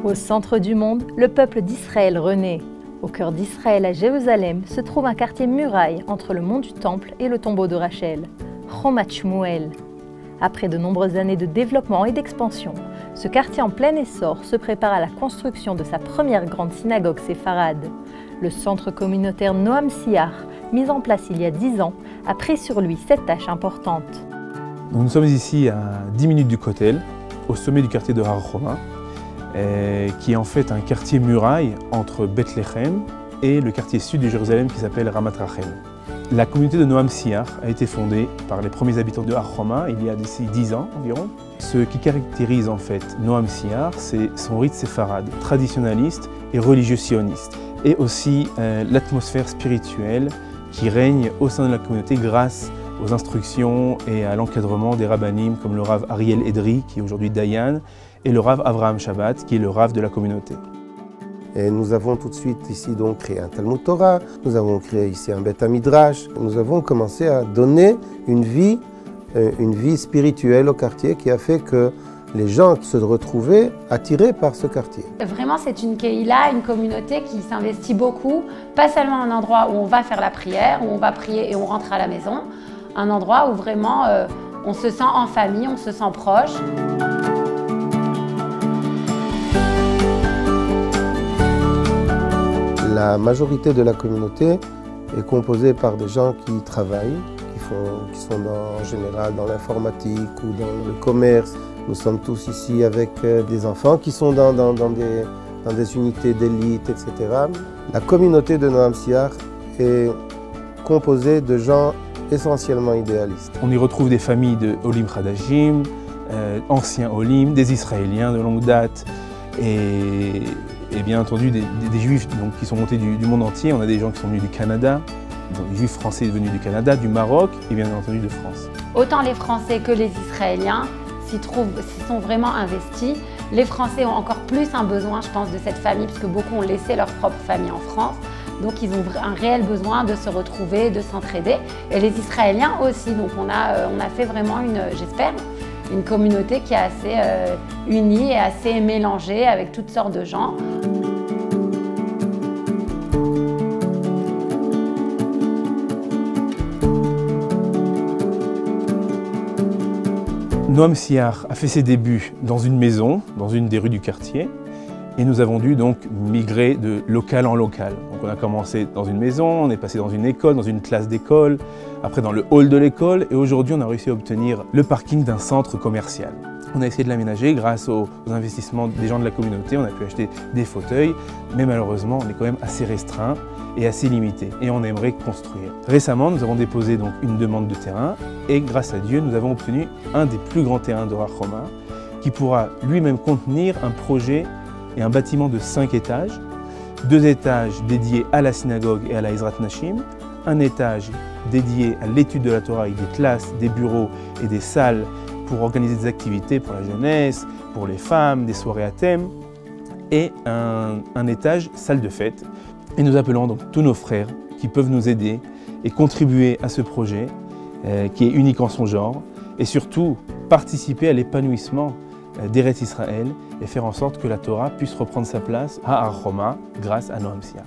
Au centre du monde, le peuple d'Israël renaît. Au cœur d'Israël, à Jérusalem, se trouve un quartier muraille entre le mont du Temple et le tombeau de Rachel, Chomat Shmuel. Après de nombreuses années de développement et d'expansion, ce quartier en plein essor se prépare à la construction de sa première grande synagogue séfarade. Le centre communautaire Noam Siar, mis en place il y a 10 ans, a pris sur lui cette tâche importante. Nous sommes ici à 10 minutes du Kotel, au sommet du quartier de Har Homa, qui est en fait un quartier muraille entre Bethléem et le quartier sud de Jérusalem qui s'appelle Ramat Rachel. La communauté de Noam Siar a été fondée par les premiers habitants de Har Homa il y a d'ici 10 ans environ. Ce qui caractérise en fait Noam Siar, c'est son rite séfarade, traditionnaliste et religieux sioniste, et aussi l'atmosphère spirituelle qui règne au sein de la communauté grâce aux instructions et à l'encadrement des rabbinim comme le Rav Ariel Edri, qui est aujourd'hui Dayan, et le Rav Avraham Shabbat, qui est le Rav de la communauté. Et nous avons tout de suite ici donc créé un Talmud Torah, nous avons créé ici un Beth Midrash. Nous avons commencé à donner une vie spirituelle au quartier qui a fait que les gens se retrouvaient attirés par ce quartier. Vraiment, c'est une Keïla, une communauté qui s'investit beaucoup, pas seulement un endroit où on va faire la prière, où on va prier et on rentre à la maison, un endroit où vraiment on se sent en famille, on se sent proche. La majorité de la communauté est composée par des gens qui travaillent, qui sont en général dans l'informatique ou dans le commerce. Nous sommes tous ici avec des enfants qui sont dans des unités d'élite, etc. La communauté de Noam Siar est composée de gens essentiellement idéalistes. On y retrouve des familles de Olim Khadashim, anciens Olim, des Israéliens de longue date et bien entendu des Juifs donc, qui sont montés du monde entier. On a des gens qui sont venus du Canada, des Juifs français venus du Canada, du Maroc et bien entendu de France. Autant les Français que les Israéliens s'y sont vraiment investis. Les Français ont encore plus un besoin, je pense, de cette famille, puisque beaucoup ont laissé leur propre famille en France. Donc ils ont un réel besoin de se retrouver, de s'entraider. Et les Israéliens aussi. Donc on a fait vraiment, j'espère, une communauté qui est assez unie et assez mélangée avec toutes sortes de gens. Noam Siar a fait ses débuts dans une maison, dans une des rues du quartier, et nous avons dû donc migrer de local en local. Donc on a commencé dans une maison, on est passé dans une école, dans une classe d'école, après dans le hall de l'école, et aujourd'hui on a réussi à obtenir le parking d'un centre commercial. On a essayé de l'aménager grâce aux investissements des gens de la communauté, on a pu acheter des fauteuils, mais malheureusement on est quand même assez restreint et assez limité, et on aimerait construire. Récemment, nous avons déposé donc une demande de terrain, et grâce à Dieu, nous avons obtenu un des plus grands terrains de Har Homa, qui pourra lui-même contenir un projet et un bâtiment de 5 étages, 2 étages dédiés à la synagogue et à la Ezrat Nashim, un étage dédié à l'étude de la Torah avec des classes, des bureaux et des salles pour organiser des activités pour la jeunesse, pour les femmes, des soirées à thème, et un étage salle de fête. Et nous appelons donc tous nos frères qui peuvent nous aider et contribuer à ce projet qui est unique en son genre, et surtout participer à l'épanouissement d'Eretz Israël et faire en sorte que la Torah puisse reprendre sa place à Har Homa grâce à Noam Siar.